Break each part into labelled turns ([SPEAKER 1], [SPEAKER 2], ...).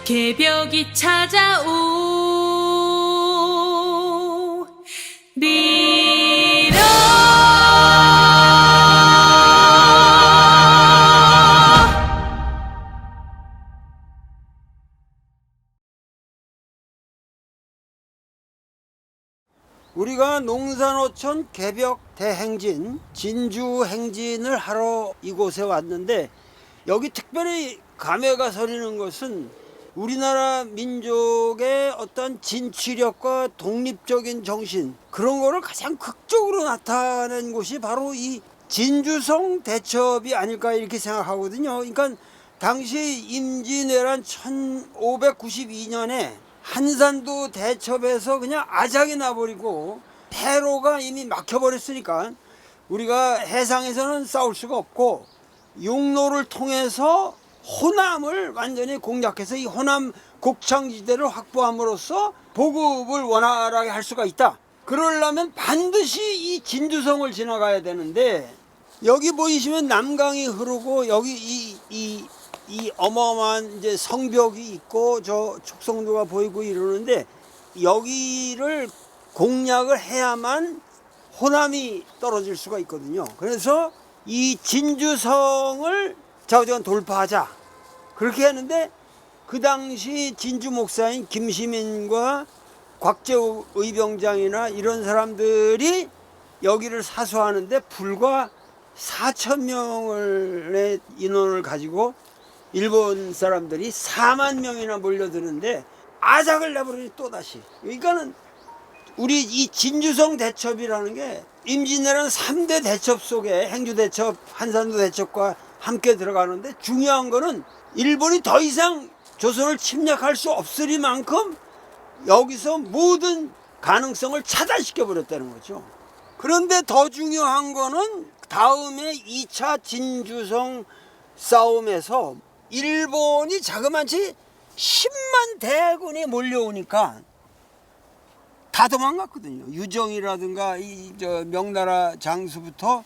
[SPEAKER 1] 개벽이 찾아오리라.
[SPEAKER 2] 우리가 농산어촌 개벽 대행진, 진주 행진을 하러 이곳에 왔는데, 여기 특별히 감회가 서리는 것은 우리나라 민족의 어떤 진취력과 독립적인 정신, 그런 거를 가장 극적으로 나타낸 곳이 바로 이 진주성 대첩이 아닐까 이렇게 생각하거든요. 그러니까 당시 임진왜란 1592년에 한산도 대첩에서 그냥 아작이 나버리고 대로가 이미 막혀버렸으니까 우리가 해상에서는 싸울 수가 없고, 육로를 통해서 호남을 완전히 공략해서 이 호남 곡창지대를 확보함으로써 보급을 원활하게 할 수가 있다. 그러려면 반드시 이 진주성을 지나가야 되는데, 여기 보이시면 남강이 흐르고 여기 이 어마어마한 이제 성벽이 있고 저 촉성도가 보이고 이러는데, 여기를 공략을 해야만 호남이 떨어질 수가 있거든요. 그래서 이 진주성을 좌우지간 돌파하자 그렇게 했는데, 그 당시 진주 목사인 김시민과 곽재우 의병장이나 이런 사람들이 여기를 사수하는데 불과 4,000명의 인원을 가지고 일본 사람들이 4만 명이나 몰려드는데 아작을 내버리니 또다시. 그러니까는 우리 이 진주성 대첩이라는 게 임진왜란 3대 대첩 속에 행주대첩, 한산도 대첩과 함께 들어가는데, 중요한 거는 일본이 더 이상 조선을 침략할 수 없으리만큼 여기서 모든 가능성을 차단시켜 버렸다는 거죠. 그런데 더 중요한 거는 다음에 2차 진주성 싸움에서 일본이 자그마치 10만 대군이 몰려오니까 다 도망갔거든요. 유정이라든가 명나라 장수부터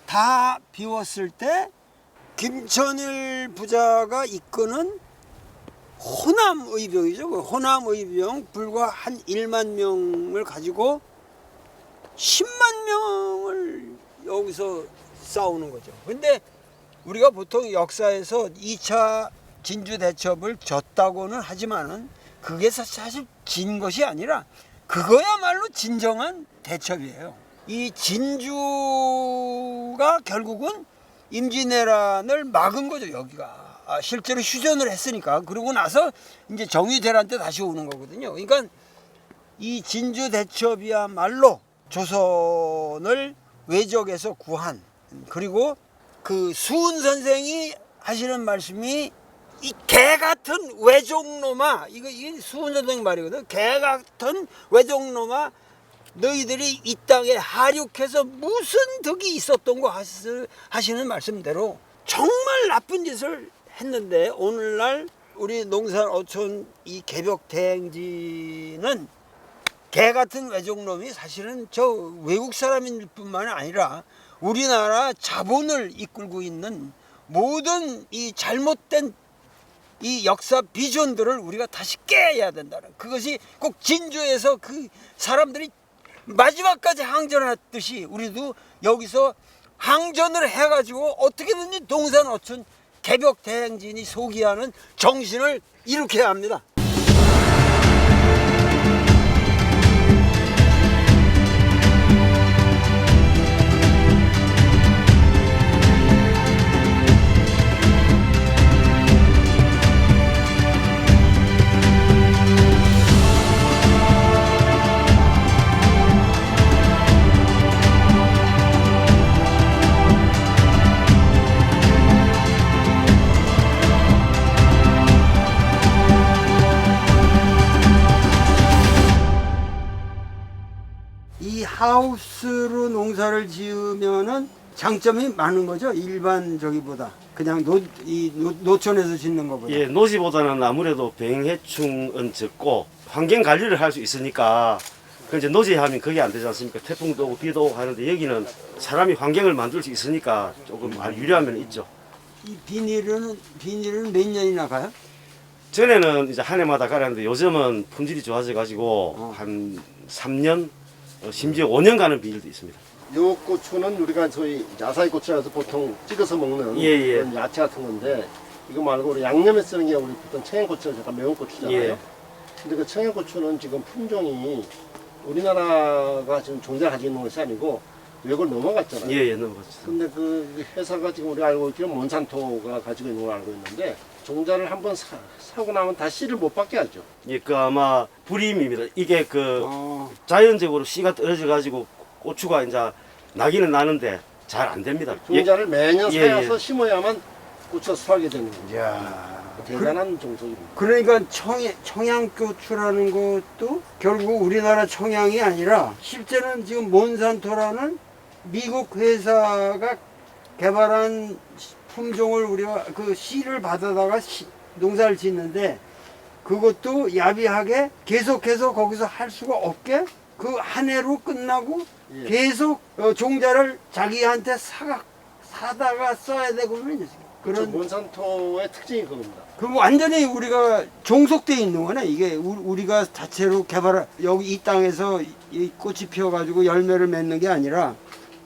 [SPEAKER 2] 다 비웠을 때 김천일 부자가 이끄는 호남 의병이죠. 그 호남 의병 불과 한 1만 명을 가지고 10만 명을 여기서 싸우는 거죠. 근데 우리가 보통 역사에서 2차 진주 대첩을 졌다고는 하지만은 그게 사실 진 것이 아니라 그거야말로 진정한 대첩이에요. 이 진주가 결국은 임진왜란을 막은 거죠. 여기가 실제로 휴전을 했으니까. 그러고 나서 이제 정의대란 때 다시 오는 거거든요. 그러니까 이 진주 대첩이야말로 조선을 외적에서 구한, 그리고 그 수은 선생이 하시는 말씀이 이 개 같은 외종놈아, 이게 수은 선생 말이거든. 개 같은 외종놈아, 너희들이 이 땅에 하륙해서 무슨 덕이 있었던 거 하시는 말씀대로 정말 나쁜 짓을 했는데, 오늘날 우리 농산어촌 이 개벽 대행진은 개 같은 외종놈이 사실은 저 외국 사람일 뿐만 아니라 우리나라 자본을 이끌고 있는 모든 이 잘못된 이 역사 비전들을 우리가 다시 깨야 된다는, 그것이 꼭 진주에서 그 사람들이 마지막까지 항전했듯이 우리도 여기서 항전을 해가지고 어떻게든지 농산어촌 개벽 대행진이 소기하는 정신을 일으켜야 합니다. 이 하우스로 농사를 지으면은 장점이 많은 거죠. 일반 저기보다 그냥 노천에서 짓는 것보다.
[SPEAKER 3] 예, 노지보다는 아무래도 병해충은 적고 환경 관리를 할 수 있으니까. 그 이제 노지하면 그게 안 되지 않습니까? 태풍도 오고 비도 오고 하는데 여기는 사람이 환경을 만들 수 있으니까 조금 유리한 면이 있죠.
[SPEAKER 2] 이 비닐은 몇 년이나 가요?
[SPEAKER 3] 전에는 이제 한 해마다 갈았는데 요즘은 품질이 좋아져가지고 한 3년, 심지어 5년 가는 비닐도 있습니다.
[SPEAKER 4] 요 고추는 우리가 소위 야사이 고추라서 보통 찍어서 먹는
[SPEAKER 3] 예.
[SPEAKER 4] 그런 야채 같은 건데 이거 말고 우리 양념에 쓰는 게 우리 보통 청양고추가 약간 매운 고추잖아요.
[SPEAKER 3] 예.
[SPEAKER 4] 근데 그 청양고추는 지금 품종이 우리나라가 지금 종자를 가지고 있는 것이 아니고 외국을 넘어갔잖아요.
[SPEAKER 3] 예, 넘어갔죠.
[SPEAKER 4] 근데 그 회사가 지금 우리가 알고 있기는 몬산토가 가지고 있는 걸 알고 있는데 종자를 한번 사고 나면 다시 씨를 못 받게 하죠.
[SPEAKER 3] 예, 그 아마 불임입니다. 이게 그
[SPEAKER 2] 어.
[SPEAKER 3] 자연적으로 씨가 떨어져가지고 고추가 이제 나기는 나는데 잘 안 됩니다.
[SPEAKER 4] 종자를 매년
[SPEAKER 3] 예,
[SPEAKER 4] 사서 심어야만 고추가 살게 되는 거죠.
[SPEAKER 2] 야.
[SPEAKER 4] 대단한 종속입니다.
[SPEAKER 2] 그러니까 청양고추라는 것도 결국 우리나라 청양이 아니라 실제는 지금 몬산토라는 미국 회사가 개발한 품종을 우리가 그 씨를 받아다가 농사를 짓는데 그것도 야비하게 계속해서 거기서 할 수가 없게 그 한 해로 끝나고
[SPEAKER 4] 예.
[SPEAKER 2] 계속 종자를 자기한테 사다가 써야 되고 그런
[SPEAKER 4] 그런 몬산토의 특징이 그겁니다.
[SPEAKER 2] 그럼 완전히 우리가 종속돼 있는 거네. 이게 우리가 자체로 개발 여기 이 땅에서 이 꽃이 피어가지고 열매를 맺는 게 아니라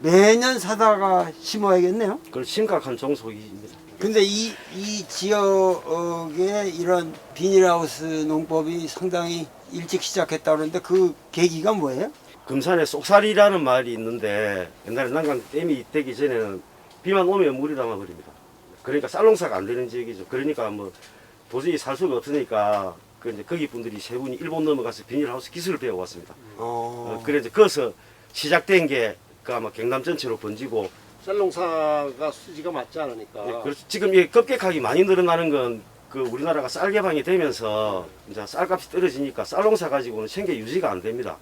[SPEAKER 2] 매년 사다가 심어야겠네요.
[SPEAKER 3] 그 심각한 종속입니다.
[SPEAKER 2] 근데 이 지역에 이런 비닐하우스 농법이 상당히 일찍 시작했다 그러는데 그 계기가 뭐예요?
[SPEAKER 3] 금산에 쏙살이라는 말이 있는데 옛날에 난강 댐이 되기 전에는 비만 오면 물이 담아버립니다. 그러니까 쌀농사가 안 되는 지역이죠. 그러니까 뭐 도저히 살 수가 없으니까 그 이제 거기 분들이 세 분이 일본 넘어가서 비닐하우스 기술을 배워왔습니다. 그래 이제 거기서 시작된 게 그 아마 경남 전체로 번지고
[SPEAKER 4] 쌀농사가 수지가 맞지 않으니까
[SPEAKER 3] 예, 그래서 지금 이게 급격하게 많이 늘어나는 건 그 우리나라가 쌀 개방이 되면서 이제 쌀값이 떨어지니까 쌀농사 가지고는 생계 유지가 안 됩니다.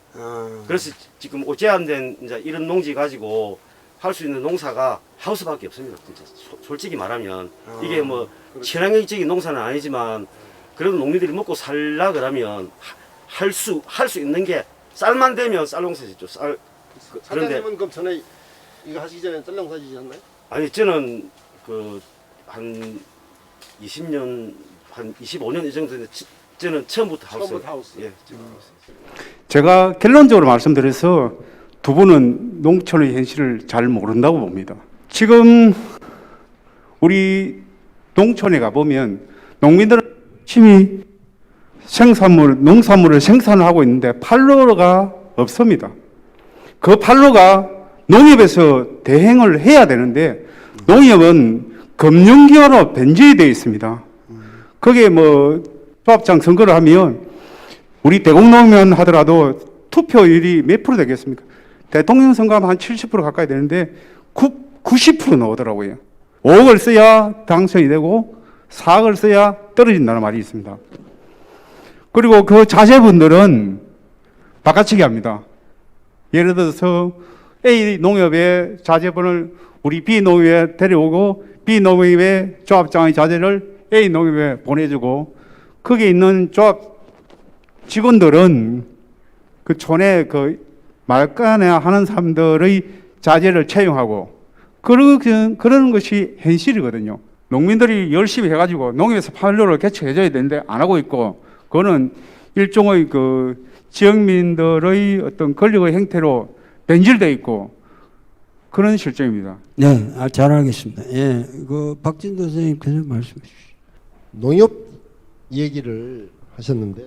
[SPEAKER 3] 그래서 지금 제한된 이제 이런 농지 가지고 할 수 있는 농사가 하우스밖에 없습니다. 진짜 솔직히 말하면 이게 뭐 친환경적인 농사는 아니지만 그래도 농민들이 먹고 살라 그러면 할 수 있는 게 쌀만 되면 쌀농사 짓죠. 그런데
[SPEAKER 4] 사장님은 그럼 전에 이거 하시기 전에 쌀농사 지셨나요?
[SPEAKER 3] 아니 저는 그 한 20년 한 25년 이 정도 됐는데 저는 처음부터 하우스. 예.
[SPEAKER 5] 제가 결론적으로 말씀드려서 두 분은 농촌의 현실을 잘 모른다고 봅니다. 지금 우리 농촌에 가보면 농민들은 열심히 농산물을 생산하고 있는데 판로가 없습니다. 그 판로가 농협에서 대행을 해야 되는데 농협은 금융기관으로 변질이 되어 있습니다. 거기에 뭐 조합장 선거를 하면 우리 대공농면 하더라도 투표율이 몇 프로 되겠습니까? 대통령 선거하면 한 70% 가까이 되는데 90% 나오더라고요. 5억을 써야 당선이 되고 4억을 써야 떨어진다는 말이 있습니다. 그리고 그 자제분들은 바꿔치기 합니다. 예를 들어서 A 농협의 자제분을 우리 B 농협에 데려오고 B 농협의 조합장의 자제를 A 농협에 보내주고 거기에 있는 조합 직원들은 그 촌에 그 말간에 하는 사람들의 자재를 채용하고 그런 것이 현실이거든요. 농민들이 열심히 해가지고 농협에서 판로를 개척해줘야 되는데 안 하고 있고 그거는 일종의 그 지역민들의 어떤 권력의 행태로 변질되어 있고 그런 실정입니다.
[SPEAKER 2] 네, 잘 알겠습니다. 예, 그 박진도 선생님께서 말씀해 주시죠.
[SPEAKER 4] 농협 얘기를 하셨는데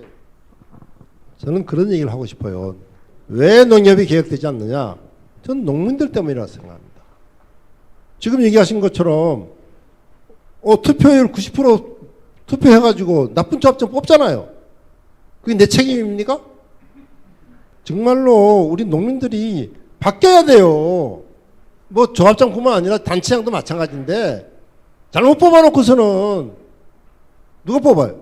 [SPEAKER 4] 저는 그런 얘기를 하고 싶어요. 왜 농협이 개혁되지 않느냐? 저는 농민들 때문이라고 생각합니다. 지금 얘기하신 것처럼 투표율 90% 투표해가지고 나쁜 조합장 뽑잖아요. 그게 내 책임입니까? 정말로 우리 농민들이 바뀌어야 돼요. 뭐 조합장뿐만 아니라 단체장도 마찬가지인데 잘못 뽑아놓고서는 누가 뽑아요?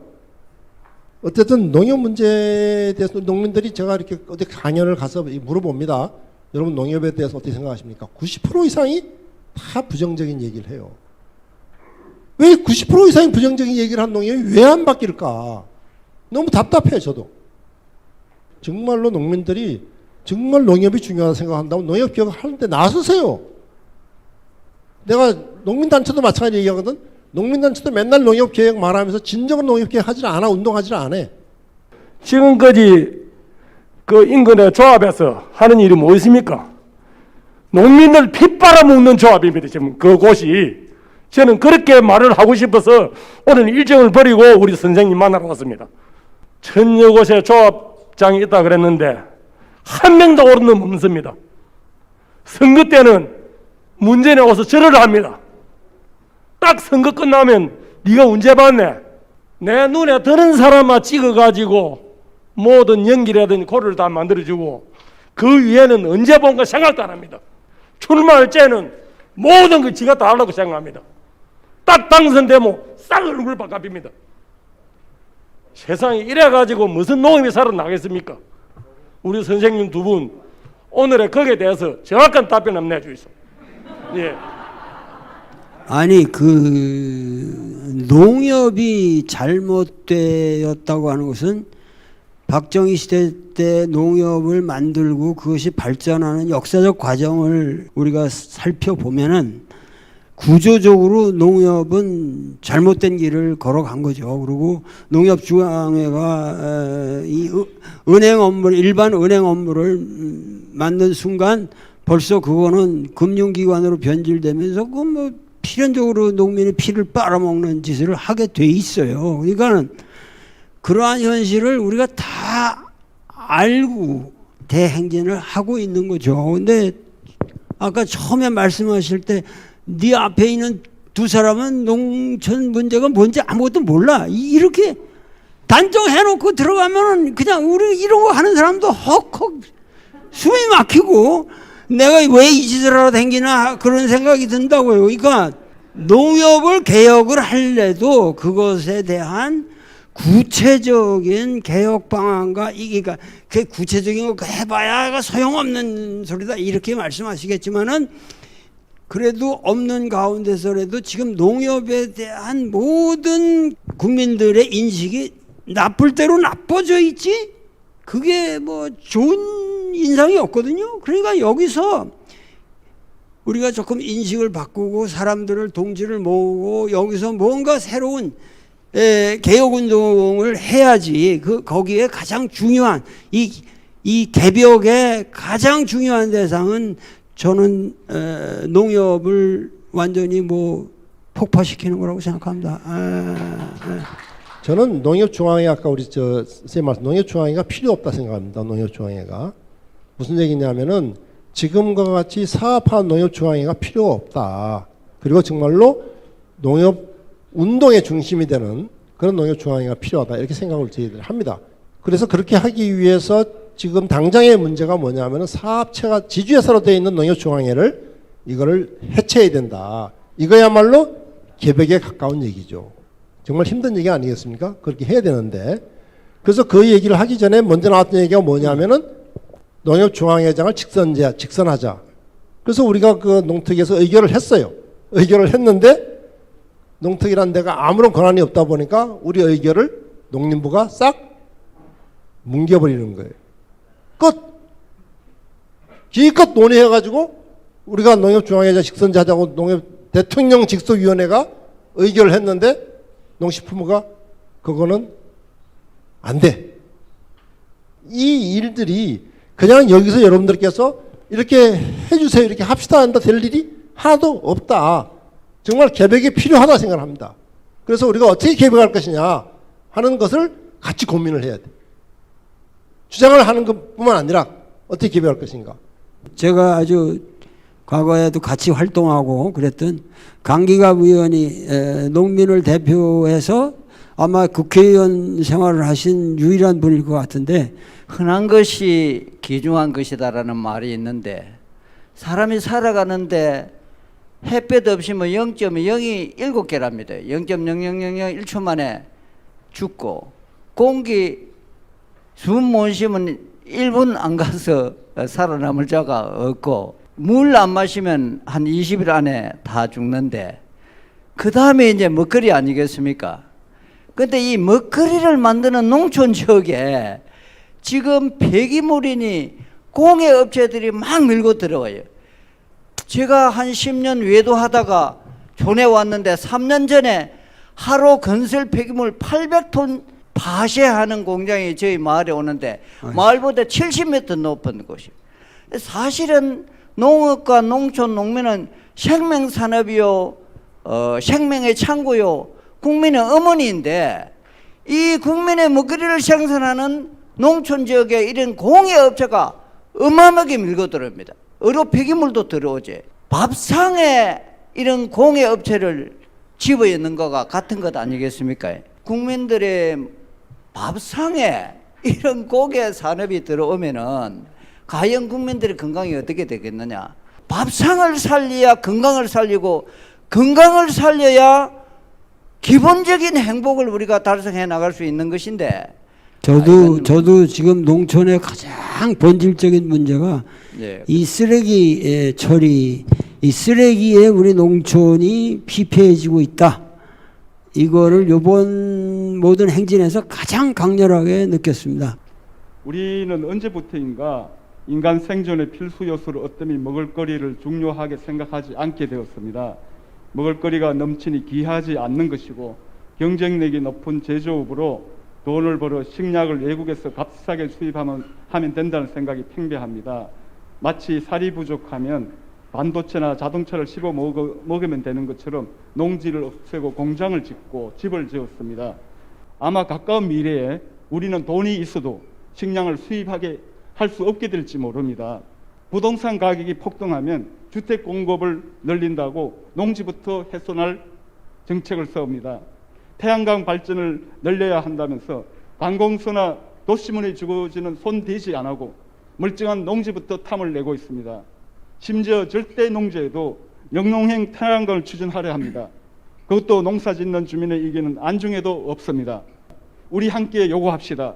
[SPEAKER 4] 어쨌든 농협 문제에 대해서 농민들이 제가 이렇게 어디 강연을 가서 물어봅니다. 여러분 농협에 대해서 어떻게 생각하십니까? 90% 이상이 다 부정적인 얘기를 해요. 왜 90% 이상이 부정적인 얘기를 한 농협이 왜 안 바뀔까? 너무 답답해요, 저도. 정말로 농민들이 정말 농협이 중요하다고 생각한다면 농협 개혁을 하는데 나서세요. 내가 농민단체도 마찬가지 얘기하거든. 농민단체도 맨날 농협개혁 말하면서 진정한 농협개혁 하질 않아. 운동하질 않아.
[SPEAKER 6] 지금까지 그 인근의 조합에서 하는 일이 뭐 있습니까? 농민들 피 빨아먹는 조합입니다. 지금 그곳이. 저는 그렇게 말을 하고 싶어서 오늘 일정을 버리고 우리 선생님 만나러 왔습니다. 천여 곳에 조합장이 있다 그랬는데 한 명도 오른 놈 없습니다. 선거 때는 문재인에 와서 절을 합니다. 딱 선거 끝나면 네가 언제 봤네? 내 눈에 드는 사람만 찍어가지고 모든 연기라든지 코를 다 만들어주고 그 위에는 언제 본가 생각도 안 합니다. 출마할 때는 모든 걸 지가 다 하려고 생각합니다. 딱 당선되면 싹 얼굴 바꿔입니다. 세상에 이래가지고 무슨 농업이 살아나겠습니까? 우리 선생님 두 분 오늘의 거기에 대해서 정확한 답변 한번 내주이소. 예.
[SPEAKER 2] 아니 농협이 잘못되었다고 하는 것은 박정희 시대 때 농협을 만들고 그것이 발전하는 역사적 과정을 우리가 살펴보면은 구조적으로 농협은 잘못된 길을 걸어간 거죠. 그리고 농협중앙회가 이 은행 업무, 일반 은행 업무를 만든 순간 벌써 그거는 금융기관으로 변질되면서 그 뭐 필연적으로 농민의 피를 빨아먹는 짓을 하게 돼 있어요. 그러니까는 그러한 현실을 우리가 다 알고 대행진을 하고 있는 거죠. 근데 아까 처음에 말씀하실 때 네 앞에 있는 두 사람은 농촌 문제가 뭔지 아무것도 몰라. 이렇게 단정해놓고 들어가면은 그냥 우리 이런 거 하는 사람도 헉헉 숨이 막히고 내가 왜 이 짓을 하러 다니나 그런 생각이 든다고요. 그러니까 농협을 개혁을 할래도 그것에 대한 구체적인 개혁 방안과 그러니까 그 구체적인 거 해봐야 소용없는 소리다 이렇게 말씀하시겠지만은 그래도 없는 가운데서라도 지금 농협에 대한 모든 국민들의 인식이 나쁠 대로 나빠져 있지 그게 뭐 좋은 인상이 없거든요. 그러니까 여기서 우리가 조금 인식을 바꾸고 사람들을 동지를 모으고 여기서 뭔가 새로운 개혁운동을 해야지. 거기에 가장 중요한 이 개벽의 가장 중요한 대상은 저는 농협을 완전히 뭐 폭파시키는 거라고 생각합니다.
[SPEAKER 4] 저는 농협중앙회 아까 우리 선생님 말씀 농협중앙회가 필요 없다 생각합니다. 농협중앙회가 무슨 얘기냐면은 지금과 같이 사업화한 농협중앙회가 필요 없다. 그리고 정말로 농협 운동의 중심이 되는 그런 농협중앙회가 필요하다 이렇게 생각을 저희들 합니다. 그래서 그렇게 하기 위해서 지금 당장의 문제가 뭐냐면은 사업체가 지주회사로 되어 있는 농협중앙회를 이거를 해체해야 된다. 이거야말로 개벽에 가까운 얘기죠. 정말 힘든 얘기 아니겠습니까? 그렇게 해야 되는데 그래서 그 얘기를 하기 전에 먼저 나왔던 얘기가 뭐냐면은 농협중앙회장을 직선하자. 그래서 우리가 그 농특위에서 의결을 했어요. 의결을 했는데 농특위라는 데가 아무런 권한이 없다 보니까 우리 의결을 농림부가 싹 뭉개버리는 거예요. 기껏 논의해가지고 우리가 농협중앙회장 직선제하자고 농협 대통령 직속위원회가 의결을 했는데 농식품부가 그거는 안 돼. 이 일들이 그냥 여기서 여러분들께서 이렇게 해주세요 이렇게 합시다 한다 될 일이 하나도 없다. 정말 개벽이 필요하다 생각합니다. 그래서 우리가 어떻게 개벽할 것이냐 하는 것을 같이 고민을 해야 돼. 주장을 하는 것뿐만 아니라 어떻게 개벽할 것인가.
[SPEAKER 2] 제가 아주 과거에도 같이 활동하고 그랬던 강기갑 의원이 농민을 대표해서 아마 국회의원 생활을 하신 유일한 분일 것 같은데
[SPEAKER 7] 흔한 것이 귀중한 것이다라는 말이 있는데 사람이 살아가는데 햇볕 없이 뭐 0.0이 7개랍니다. 0.0001초 만에 죽고 공기 숨 못 쉬면 1분 안 가서 살아남을 자가 없고 물 안 마시면 한 20일 안에 다 죽는데 그 다음에 이제 먹거리 아니겠습니까? 근데 이 먹거리를 만드는 농촌 지역에 지금 폐기물이니 공해 업체들이 막 밀고 들어와요. 제가 한 10년 외도하다가 촌에 왔는데 3년 전에 하루 건설 폐기물 800톤 파쇄하는 공장이 저희 마을에 오는데 마을보다 70m 높은 곳이에요. 사실은 농업과 농촌 농민은 생명산업이요, 생명의 창구요, 국민의 어머니인데 이 국민의 먹거리를 생산하는 농촌 지역에 이런 공해업체가 어마어마하게 밀고 들어옵니다. 의료 폐기물도 들어오지. 밥상에 이런 공해업체를 집어넣는 거가 같은 것 아니겠습니까? 국민들의 밥상에 이런 고개 산업이 들어오면은 과연 국민들의 건강이 어떻게 되겠느냐? 밥상을 살려야 건강을 살리고 건강을 살려야 기본적인 행복을 우리가 달성해 나갈 수 있는 것인데
[SPEAKER 2] 저도 지금 농촌의 가장 본질적인 문제가
[SPEAKER 7] 예.
[SPEAKER 2] 이 쓰레기 처리, 이 쓰레기에 우리 농촌이 피폐해지고 있다. 이거를 요번 모든 행진에서 가장 강렬하게 느꼈습니다.
[SPEAKER 5] 우리는 언제부터인가 인간 생존의 필수 요소로 어떠미 먹을거리를 중요하게 생각하지 않게 되었습니다. 먹을거리가 넘치니 귀하지 않는 것이고 경쟁력이 높은 제조업으로 돈을 벌어 식량을 외국에서 값싸게 수입하면 된다는 생각이 팽배합니다. 마치 살이 부족하면 반도체나 자동차를 씹어 먹으면 되는 것처럼 농지를 없애고 공장을 짓고 집을 지었습니다. 아마 가까운 미래에 우리는 돈이 있어도 식량을 수입하게 할 수 없게 될지 모릅니다. 부동산 가격이 폭등하면 주택 공급을 늘린다고 농지부터 훼손할 정책을 세웁니다. 태양광 발전을 늘려야 한다면서 관공서나 도시문에 주어지는 손대지 안 하고 멀쩡한 농지부터 탐을 내고 있습니다. 심지어 절대 농지에도 영농형 태양광을 추진하려 합니다. 그것도 농사짓는 주민의 의견은 안중에도 없습니다. 우리 함께 요구합시다.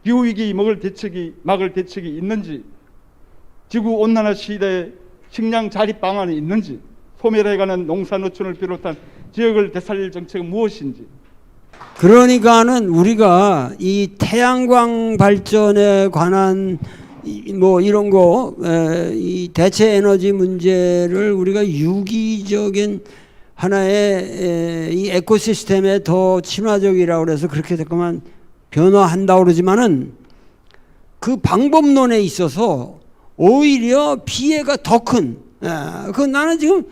[SPEAKER 5] 기후위기 막을 대책이 있는지, 지구온난화 시대에 식량 자립 방안이 있는지, 소멸해가는 농사노촌을 비롯한 지역을 되살릴 정책은 무엇인지.
[SPEAKER 2] 그러니까는 우리가 이 태양광 발전에 관한 뭐 이런 거, 이 대체 에너지 문제를 우리가 유기적인 하나의 이 에코시스템에 더 친화적이라고 그래서 그렇게 자꾸만 변화한다고 그러지만은 그 방법론에 있어서 오히려 피해가 더 큰, 그 나는 지금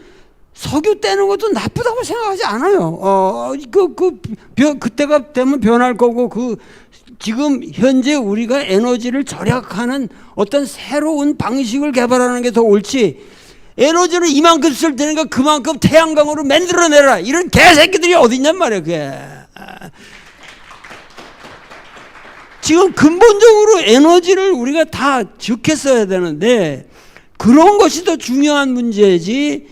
[SPEAKER 2] 석유 떼는 것도 나쁘다고 생각하지 않아요. 그때가 되면 변할 거고, 지금 현재 우리가 에너지를 절약하는 어떤 새로운 방식을 개발하는 게 더 옳지, 에너지를 이만큼 쓸 테니까 그만큼 태양광으로 만들어내라, 이런 개새끼들이 어딨냔 말이야, 그게. 지금 근본적으로 에너지를 우리가 다 적겠어야 되는데, 그런 것이 더 중요한 문제지,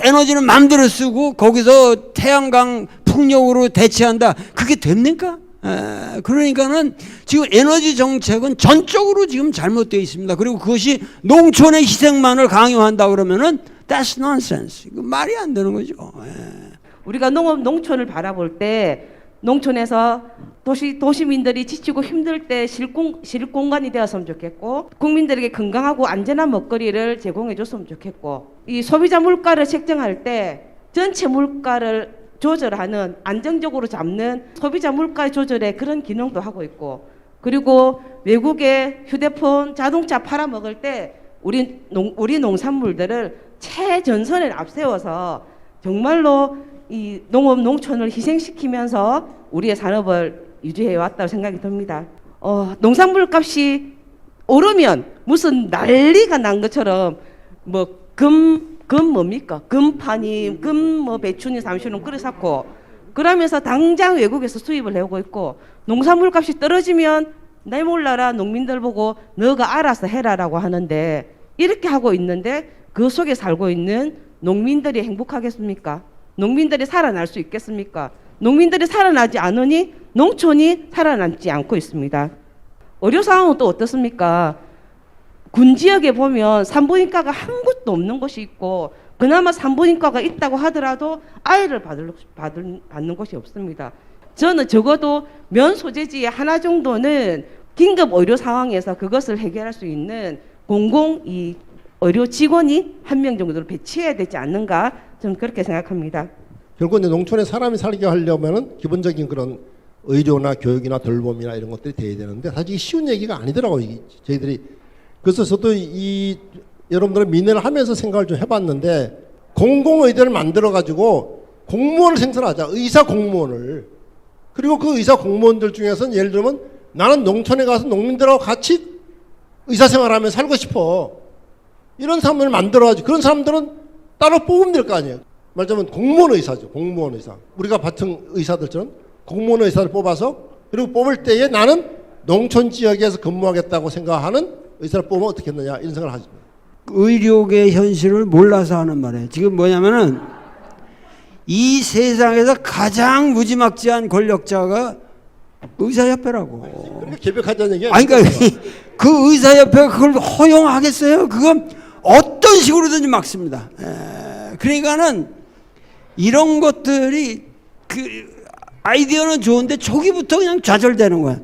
[SPEAKER 2] 에너지는 마음대로 쓰고 거기서 태양광 풍력으로 대체한다, 그게 됩니까? 그러니까는 지금 에너지 정책은 전적으로 지금 잘못되어 있습니다. 그리고 그것이 농촌의 희생만을 강요한다 그러면은 that's nonsense. 이거 말이 안 되는 거죠.
[SPEAKER 8] 우리가 농촌을 바라볼 때 농촌에서 도시민들이 지치고 힘들 때 쉴 공간이 되었으면 좋겠고, 국민들에게 건강하고 안전한 먹거리를 제공해 줬으면 좋겠고, 이 소비자 물가를 책정할 때 전체 물가를 조절하는, 안정적으로 잡는 소비자 물가 조절의 그런 기능도 하고 있고, 그리고 외국에 휴대폰, 자동차 팔아먹을 때 우리 농산물들을 최전선에 앞세워서 정말로 이 농촌을 희생시키면서 우리의 산업을 유지해 왔다고 생각이 듭니다. 농산물 값이 오르면 무슨 난리가 난 것처럼 금 뭡니까? 금파니, 배추니, 삼시는 끓여샀고, 그러면서 당장 외국에서 수입을 해오고 있고, 농산물 값이 떨어지면 날 몰라라 농민들 보고 너가 알아서 해라라고 하는데, 이렇게 하고 있는데 그 속에 살고 있는 농민들이 행복하겠습니까? 농민들이 살아날 수 있겠습니까? 농민들이 살아나지 않으니 농촌이 살아남지 않고 있습니다. 의료 상황은 또 어떻습니까? 군 지역에 보면 산부인과가 한 곳도 없는 곳이 있고, 그나마 산부인과가 있다고 하더라도 아이를 받는 곳이 없습니다. 저는 적어도 면 소재지에 하나 정도는 긴급 의료 상황에서 그것을 해결할 수 있는 공공 이 의료 직원이 한 명 정도를 배치해야 되지 않는가 좀 그렇게 생각합니다.
[SPEAKER 4] 결국 이제 농촌에 사람이 살게 하려면은 기본적인 그런 의료나 교육이나 돌봄이나 이런 것들이 돼야 되는데 사실 쉬운 얘기가 아니더라고요. 저희들이. 그래서 저도 여러분들은 민회를 하면서 생각을 좀 해봤는데 공공의대를 만들어가지고 공무원을 생산하자. 의사 공무원을. 그리고 그 의사 공무원들 중에서는 예를 들면 나는 농촌에 가서 농민들하고 같이 의사생활하며 살고 싶어. 이런 사람을 만들어가지고 그런 사람들은 따로 뽑으면 될 거 아니에요. 말하자면 공무원 의사죠. 공무원 의사. 우리가 같은 의사들처럼 공무원 의사를 뽑아서 그리고 뽑을 때에 나는 농촌 지역에서 근무하겠다고 생각하는 의사를 뽑으면 어떻게 했느냐 이런 생각을 하죠.
[SPEAKER 9] 의료계 현실을 몰라서 하는 말이에요. 지금 뭐냐면은 이 세상에서 가장 무지막지한 권력자가 의사협회라고.
[SPEAKER 4] 그러니까 개벽하자는 얘기야.
[SPEAKER 9] 아니 그러니까 그 의사협회가 그걸 허용하겠어요? 그건 어떤 식으로든지 막습니다. 그러니까는 이런 것들이 그 아이디어는 좋은데 초기부터 그냥 좌절되는 거야.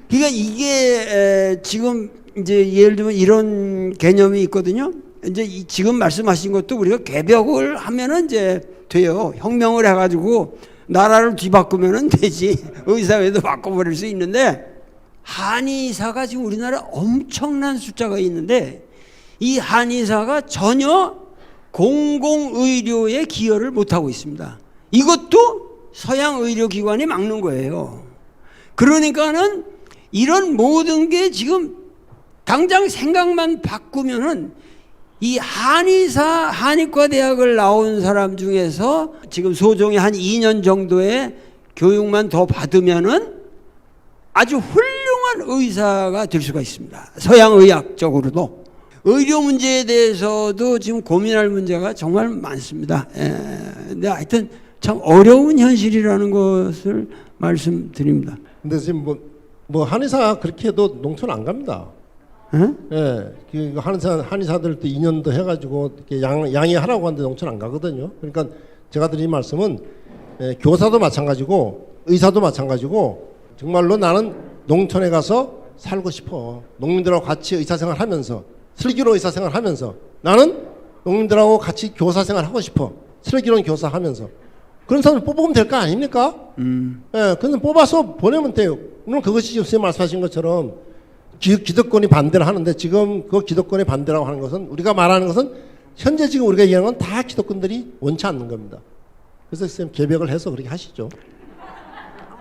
[SPEAKER 9] 그러니까 이게 지금 이제 예를 들면 이런 개념이 있거든요. 이제 지금 말씀하신 것도 우리가 개벽을 하면은 이제 돼요. 혁명을 해가지고 나라를 뒤바꾸면은 되지. 의사회도 바꿔버릴 수 있는데 한의사가 지금 우리나라에 엄청난 숫자가 있는데 이 한의사가 전혀 공공의료에 기여를 못하고 있습니다. 이것도 서양 의료기관이 막는 거예요. 그러니까는 이런 모든 게 지금 당장 생각만 바꾸면은 이 한의과 대학을 나온 사람 중에서 지금 소종이 한 2년 정도의 교육만 더 받으면은 아주 훌륭한 의사가 될 수가 있습니다. 서양의학적으로도. 의료 문제에 대해서도 지금 고민할 문제가 정말 많습니다. 근데 하여튼 참 어려운 현실이라는 것을 말씀드립니다.
[SPEAKER 4] 근데 지금 뭐 한의사 그렇게 해도 농촌 안 갑니다. 예, 그 한의사들도 2년 더 해가지고 이렇게 양해하라고 하는데 농촌 안 가거든요. 그러니까 제가 드린 말씀은 교사도 마찬가지고 의사도 마찬가지고 정말로 나는 농촌에 가서 살고 싶어. 농민들하고 같이 의사생활 하면서 슬기로운 의사생활 하면서 나는 농민들하고 같이 교사생활 하고 싶어. 슬기로운 교사 하면서 그런 사람을 뽑으면 될 거 아닙니까? 예, 그냥 뽑아서 보내면 돼요. 물론 그것이 선생님 말씀하신 것처럼 기득권이 반대를 하는데 지금 그 기득권이 반대라고 하는 것은 우리가 말하는 것은 현재 지금 우리가 얘기하는 건 다 기득권들이 원치 않는 겁니다. 그래서 선생님 개벽을 해서 그렇게 하시죠.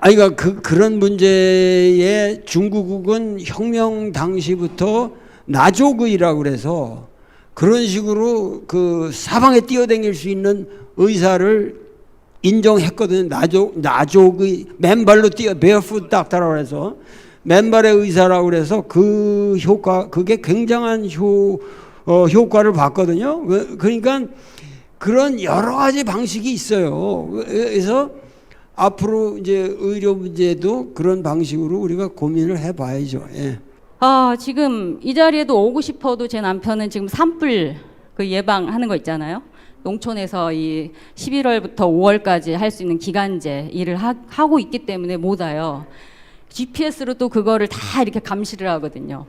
[SPEAKER 9] 아니 그러니까 그런 문제에 중국은 혁명 당시부터 나족의라고 그래서 그런 식으로 그 사방에 뛰어다닐 수 있는 의사를 인정했거든요. 나족의 맨발로 barefoot doctor라고 해서 맨발의 의사라고 그래서 그 그게 굉장한 효과를 봤거든요. 그러니까 그런 여러 가지 방식이 있어요. 그래서 앞으로 이제 의료 문제도 그런 방식으로 우리가 고민을 해봐야죠. 예.
[SPEAKER 1] 지금 이 자리에도 오고 싶어도 제 남편은 지금 산불 그 예방하는 거 있잖아요. 농촌에서 이 11월부터 5월까지 할 수 있는 기간제 일을 하고 있기 때문에 못 와요. GPS로 또 그거를 다 이렇게 감시를 하거든요.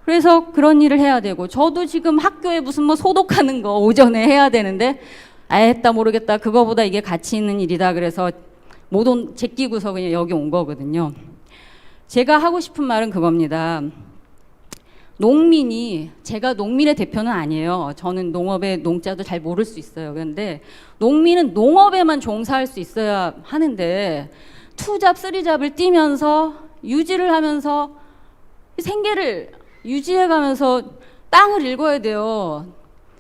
[SPEAKER 1] 그래서 그런 일을 해야 되고 저도 지금 학교에 무슨 뭐 소독하는 거 오전에 해야 되는데 했다 모르겠다 그거보다 이게 가치 있는 일이다 그래서 못 제끼고서 그냥 여기 온 거거든요. 제가 하고 싶은 말은 그겁니다. 농민이 제가 농민의 대표는 아니에요. 저는 농업의 농자도 잘 모를 수 있어요. 그런데 농민은 농업에만 종사할 수 있어야 하는데 투잡, 쓰리잡을 뛰면서 유지를 하면서 생계를 유지해가면서 땅을 읽어야 돼요.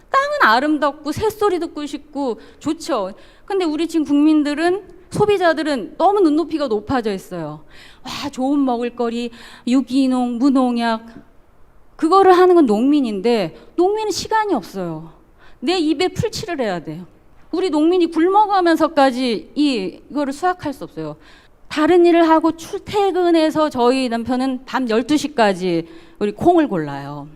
[SPEAKER 1] 땅은 아름답고 새소리 듣고 싶고 좋죠. 근데 우리 지금 국민들은 소비자들은 너무 눈높이가 높아져 있어요. 와, 좋은 먹을거리, 유기농, 무농약 그거를 하는 건 농민인데 농민은 시간이 없어요. 내 입에 풀칠을 해야 돼요. 우리 농민이 굶어가면서까지 이거를 수확할 수 없어요. 다른 일을 하고 출퇴근해서 저희 남편은 밤 12시까지 우리 콩을 골라요.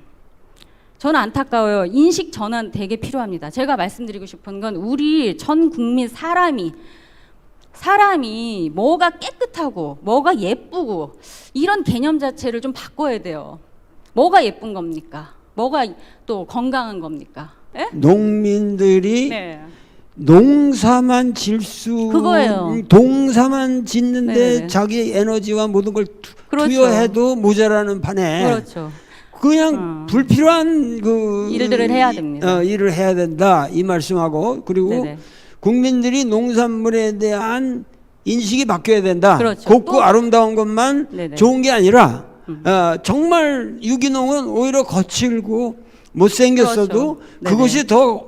[SPEAKER 1] 저는 안타까워요. 인식 전환 되게 필요합니다. 제가 말씀드리고 싶은 건 우리 전 국민 사람이 뭐가 깨끗하고 뭐가 예쁘고 이런 개념 자체를 좀 바꿔야 돼요. 뭐가 예쁜 겁니까? 뭐가 또 건강한 겁니까? 예?
[SPEAKER 2] 농민들이
[SPEAKER 1] 네.
[SPEAKER 2] 농사만 질수
[SPEAKER 1] 그거예요.
[SPEAKER 2] 농사만 짓는데
[SPEAKER 1] 네네네.
[SPEAKER 2] 자기 에너지와 모든 걸
[SPEAKER 1] 그렇죠.
[SPEAKER 2] 투여해도 모자라는 판에
[SPEAKER 1] 그렇죠.
[SPEAKER 2] 그냥 불필요한 그
[SPEAKER 1] 일들을 해야 됩니다.
[SPEAKER 2] 일을 해야 된다 이 말씀하고 그리고
[SPEAKER 1] 네네.
[SPEAKER 2] 국민들이 농산물에 대한 인식이 바뀌어야 된다.
[SPEAKER 1] 그렇죠.
[SPEAKER 2] 곱고
[SPEAKER 1] 또-
[SPEAKER 2] 아름다운 것만
[SPEAKER 1] 네네.
[SPEAKER 2] 좋은 게 아니라 정말 유기농은 오히려 거칠고 못생겼어도
[SPEAKER 1] 그렇죠. 네네.
[SPEAKER 2] 그것이 더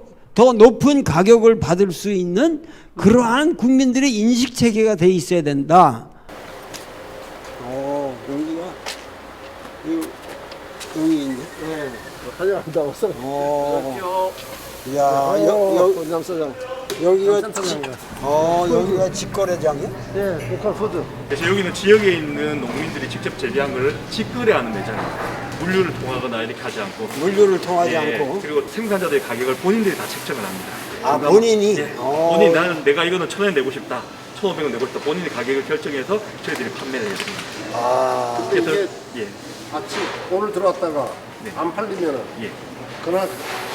[SPEAKER 2] 높은 가격을 받을 수 있는 그러한 국민들의 인식 체계가 돼 있어야 된다. 여기가 여기 있네.
[SPEAKER 4] 네. 환영한다고 써.
[SPEAKER 2] 야,
[SPEAKER 4] 남서장.
[SPEAKER 2] 여기가 여기가 직거래장이야?
[SPEAKER 4] 네, 로컬 푸드.
[SPEAKER 10] 그래서 여기는 지역에 있는 농민들이 직접 재배한 것을 직거래하는 매장입니다. 물류를 통하거나 이렇게 하지 않고.
[SPEAKER 2] 물류를 통하지
[SPEAKER 10] 예,
[SPEAKER 2] 않고.
[SPEAKER 10] 그리고 생산자들의 가격을 본인들이 다 책정을 합니다.
[SPEAKER 2] 아,
[SPEAKER 10] 그러니까
[SPEAKER 2] 본인이?
[SPEAKER 10] 예, 본인 나는 내가 이거는 1,000원 내고 싶다. 1,500원 내고 싶다. 본인이 가격을 결정해서 저희들이 판매를 해줍니다.
[SPEAKER 2] 아,
[SPEAKER 10] 그래서
[SPEAKER 4] 이게-
[SPEAKER 10] 예,
[SPEAKER 4] 아침 오늘 들어왔다가
[SPEAKER 10] 네.
[SPEAKER 4] 안 팔리면은
[SPEAKER 10] 예.
[SPEAKER 4] 그날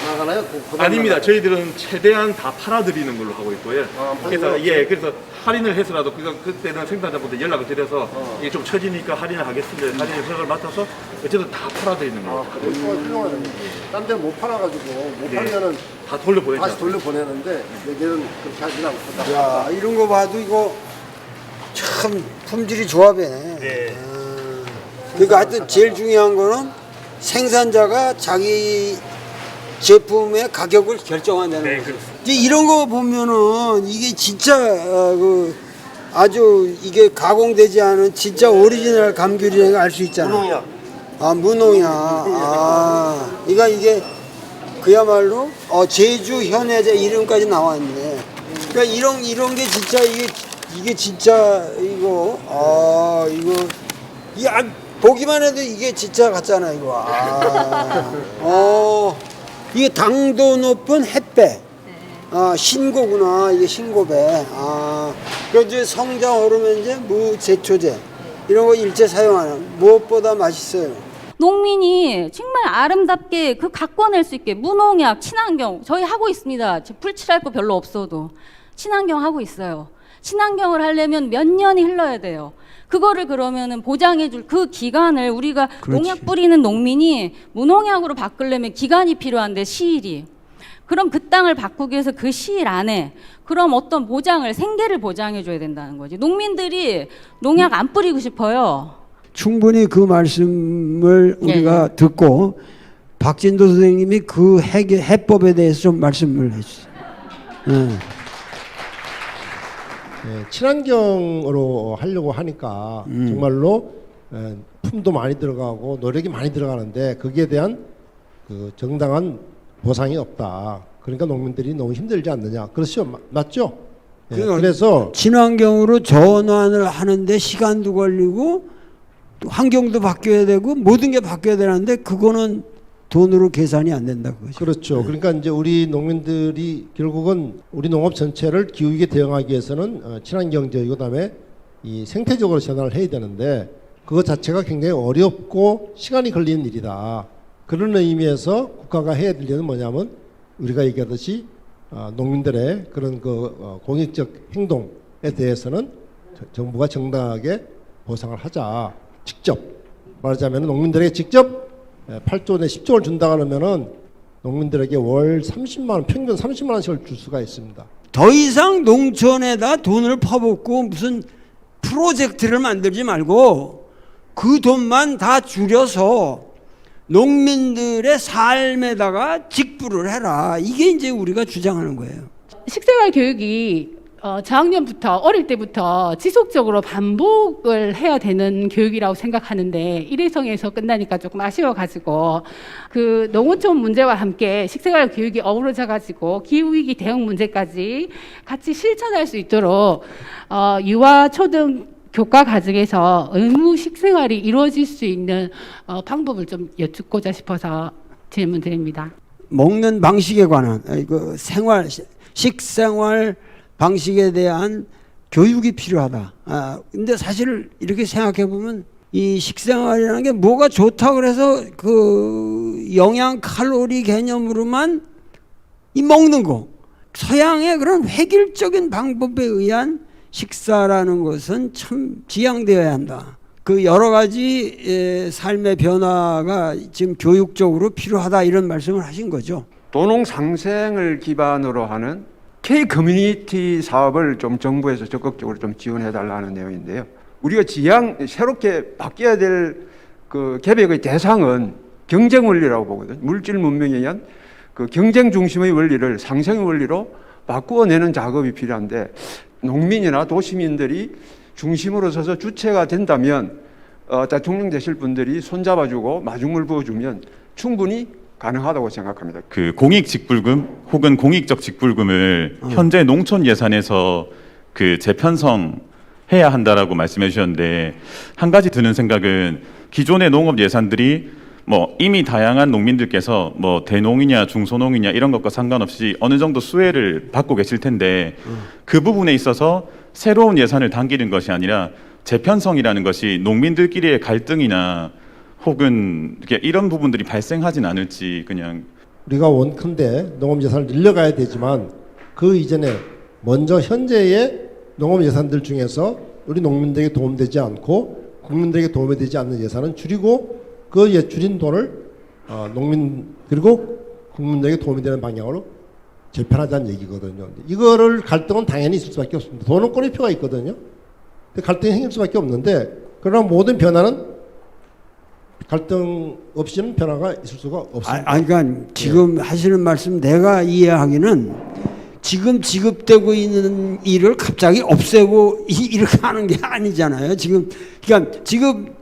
[SPEAKER 4] 나가나요?
[SPEAKER 10] 아닙니다. 저희들은 최대한 다 팔아드리는 걸로 하고 있고요.
[SPEAKER 4] 아,
[SPEAKER 10] 그래서
[SPEAKER 4] 팔리면
[SPEAKER 10] 예, 그래서 할인을 해서라도 그때는 생산자분들 연락을 드려서 이게 좀 처지니까 할인을 하겠습니다. 할인 협력을 맡아서 어쨌든 다 팔아드리는 걸로.
[SPEAKER 4] 아, 그거 훌륭하네. 딴 데는 못 팔아가지고 못
[SPEAKER 10] 네.
[SPEAKER 4] 팔면은
[SPEAKER 10] 다 돌려보내죠.
[SPEAKER 4] 다시 돌려보내는데 여기는 그렇게 하지 않고.
[SPEAKER 2] 야, 이런 거 봐도 이거 참 품질이 조합이네.
[SPEAKER 10] 네.
[SPEAKER 2] 그러니까 하여튼 제일 중요한 거는 생산자가 자기 제품의 가격을 결정한다는
[SPEAKER 10] 네,
[SPEAKER 2] 거죠.
[SPEAKER 10] 그렇습니다.
[SPEAKER 2] 이제 이런 거 보면은 이게 진짜 아주 이게 가공되지 않은 진짜 오리지널 감귤이라는 걸 알 수 있잖아.
[SPEAKER 4] 무농약.
[SPEAKER 2] 아, 무농약. 아, 그러니까 이게 그야말로 제주 현해제 이름까지 나왔네. 그러니까 이런 게 진짜 이게 진짜 이거 보기만 해도 이게 진짜 같잖아 이거. 이게 당도 높은 햇배. 아, 신고구나. 이게 신고배. 그래서 성장 호르몬제, 무제초제 이런 거 일제 사용하는 무엇보다 맛있어요.
[SPEAKER 1] 농민이 정말 아름답게 그 가꿔낼 수 있게 무농약, 친환경 저희 하고 있습니다. 풀칠할 거 별로 없어도 친환경 하고 있어요. 친환경을 하려면 몇 년이 흘러야 돼요. 그거를 그러면은 보장해줄 그 기간을 우리가 농약 뿌리는 농민이 무농약으로 바꾸려면 기간이 필요한데 시일이. 그럼 그 땅을 바꾸기 위해서 그 시일 안에 그럼 어떤 보장을 생계를 보장해줘야 된다는 거지. 농민들이 농약 안 뿌리고 싶어요.
[SPEAKER 2] 충분히 그 말씀을 우리가 듣고 박진도 선생님이 그 해법에 대해서 좀 말씀을 해주세요.
[SPEAKER 4] 친환경으로 하려고 하니까 정말로 품도 많이 들어가고 노력이 많이 들어가는데 거기에 대한 그 정당한 보상이 없다. 그러니까 농민들이 너무 힘들지 않느냐. 그렇죠? 맞죠? 그래서
[SPEAKER 2] 친환경으로 전환을 하는데 시간도 걸리고 또 환경도 바뀌어야 되고 모든 게 바뀌어야 되는데 그거는 돈으로 계산이 안 된다 그거죠.
[SPEAKER 4] 그렇죠. 그러니까 이제 우리 농민들이 결국은 우리 농업 전체를 기후위기에 대응하기 위해서는 친환경제이고 그다음에 이 생태적으로 전환을 해야 되는데 그것 자체가 굉장히 어렵고 시간이 걸리는 일이다. 그런 의미에서 국가가 해야 될 일은 뭐냐면 우리가 얘기하듯이 농민들의 그런 그 공익적 행동에 대해서는 정부가 정당하게 보상을 하자. 직접 말하자면 농민들에게 직접 8조 내 10조를 준다 그러면은 농민들에게 월 30만 원 평균 30만 원씩을 줄 수가 있습니다.
[SPEAKER 2] 더 이상 농촌에다 돈을 퍼붓고 무슨 프로젝트를 만들지 말고 그 돈만 다 줄여서 농민들의 삶에다가 직부를 해라. 이게 이제 우리가 주장하는 거예요.
[SPEAKER 11] 식생활 교육이 저학년부터 어릴 때부터 지속적으로 반복을 해야 되는 교육이라고 생각하는데 일회성에서 끝나니까 조금 아쉬워가지고 그 농어촌 문제와 함께 식생활 교육이 어우러져가지고 기후위기 대응 문제까지 같이 실천할 수 있도록 유아 초등 교과 과정에서 의무 식생활이 이루어질 수 있는 방법을 좀 여쭙고자 싶어서 질문 드립니다.
[SPEAKER 2] 먹는 방식에 관한 그 식생활 방식에 대한 교육이 필요하다. 근데 사실 이렇게 생각해 보면 이 식생활이라는 게 뭐가 좋다 그래서 그 영양 칼로리 개념으로만
[SPEAKER 9] 이 먹는 거. 서양의 그런 획일적인 방법에 의한 식사라는 것은 참 지양되어야 한다. 그 여러 가지 삶의 변화가 지금 교육적으로 필요하다 이런 말씀을 하신 거죠.
[SPEAKER 12] 도농 상생을 기반으로 하는 K 커뮤니티 사업을 좀 정부에서 적극적으로 좀 지원해 달라는 내용인데요. 우리가 새롭게 바뀌어야 될 그 개혁의 대상은 경쟁 원리라고 보거든요. 물질 문명에 의한 그 경쟁 중심의 원리를 상생의 원리로 바꾸어내는 작업이 필요한데, 농민이나 도시민들이 중심으로 서서 주체가 된다면 대통령 되실 분들이 손잡아주고 마중물 부어주면 충분히 가능하다고 생각합니다.
[SPEAKER 13] 그 공익직불금 혹은 공익적 직불금을 현재 농촌 예산에서 그 재편성해야 한다라고 말씀해 주셨는데, 한 가지 드는 생각은 기존의 농업 예산들이 뭐 이미 다양한 농민들께서 뭐 대농이냐 중소농이냐 이런 것과 상관없이 어느 정도 수혜를 받고 계실 텐데, 그 부분에 있어서 새로운 예산을 당기는 것이 아니라 재편성이라는 것이 농민들끼리의 갈등이나 혹은 이렇게 이런 부분들이 발생하진 않을지. 그냥
[SPEAKER 4] 우리가 원컨대 농업 예산을 늘려가야 되지만 그 이전에 먼저 현재의 농업 예산들 중에서 우리 농민들에게 도움되지 않고 국민들에게 도움이 되지 않는 예산은 줄이고, 그 줄인 돈을 농민 그리고 국민들에게 도움이 되는 방향으로 재편하자는 얘기거든요. 이거를 갈등은 당연히 있을 수밖에 없습니다. 돈은 꼬리표가 있거든요. 갈등이 생길 수밖에 없는데, 그러나 모든 변화는 갈등 없이는 변화가 있을 수가 없습니다.
[SPEAKER 9] 그러니까 지금 하시는 말씀 내가 이해하기는 지금 지급되고 있는 일을 갑자기 없애고 이렇게 하는 게 아니잖아요. 그러니까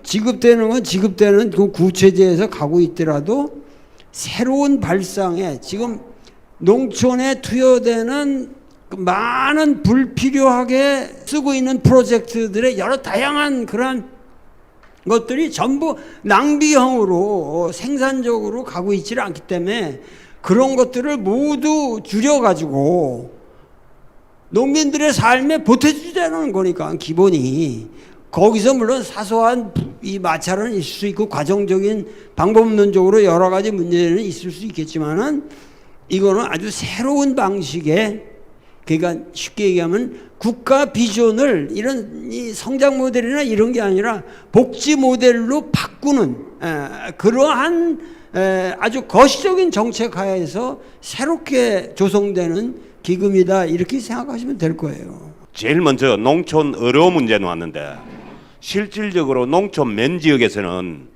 [SPEAKER 9] 지급되는 건 지급되는 그 구체제에서 가고 있더라도 새로운 발상에 지금 농촌에 투여되는 많은 불필요하게 쓰고 있는 프로젝트들의 여러 다양한 그런 것들이 전부 낭비형으로 생산적으로 가고 있지를 않기 때문에 그런 것들을 모두 줄여가지고 농민들의 삶에 보태주자는 거니까, 기본이. 거기서 물론 사소한 이 마찰은 있을 수 있고 과정적인 방법론적으로 여러 가지 문제는 있을 수 있겠지만은 이거는 아주 새로운 방식의, 그러니까 쉽게 얘기하면 국가 비전을 이런 이 성장 모델이나 이런 게 아니라 복지 모델로 바꾸는 그러한 아주 거시적인 정책 하에서 새롭게 조성되는 기금이다, 이렇게 생각하시면 될 거예요.
[SPEAKER 14] 제일 먼저 농촌 의료 문제는 왔는데, 실질적으로 농촌 맨 지역에서는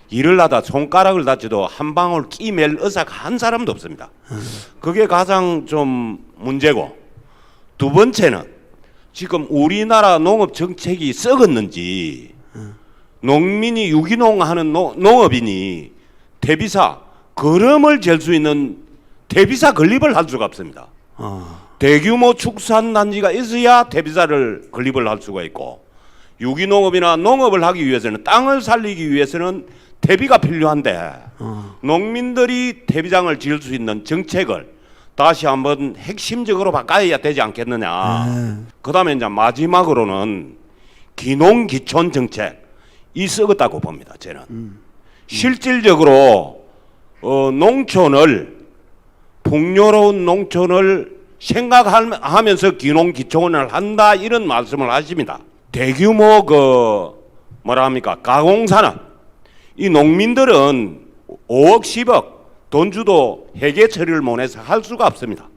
[SPEAKER 14] 일을 하다 손가락을 다쳐도 한 방울 끼맬 의사가 한 사람도 없습니다. 그게 가장 좀 문제고, 두 번째는 지금 우리나라 농업 정책이 썩었는지 농민이 유기농 하는 농업인이 대비사 거름을 잴 수 있는 대비사 건립을 할 수가 없습니다. 대규모 축산단지가 있어야 대비사를 건립을 할 수가 있고, 유기농업이나 농업을 하기 위해서는, 땅을 살리기 위해서는 대비가 필요한데 농민들이 대비장을 지을 수 있는 정책을 다시 한번 핵심적으로 바꿔야 되지 않겠느냐. 그 다음에 이제 마지막으로는 기농기촌 정책, 이 썩었다고 봅니다, 저는. 실질적으로 농촌을, 풍요로운 농촌을 생각하면서 기농기촌을 한다, 이런 말씀을 하십니다. 대규모 가공산업, 이 농민들은 5억 10억 돈 주도 회계 처리를 못해서 할 수가 없습니다.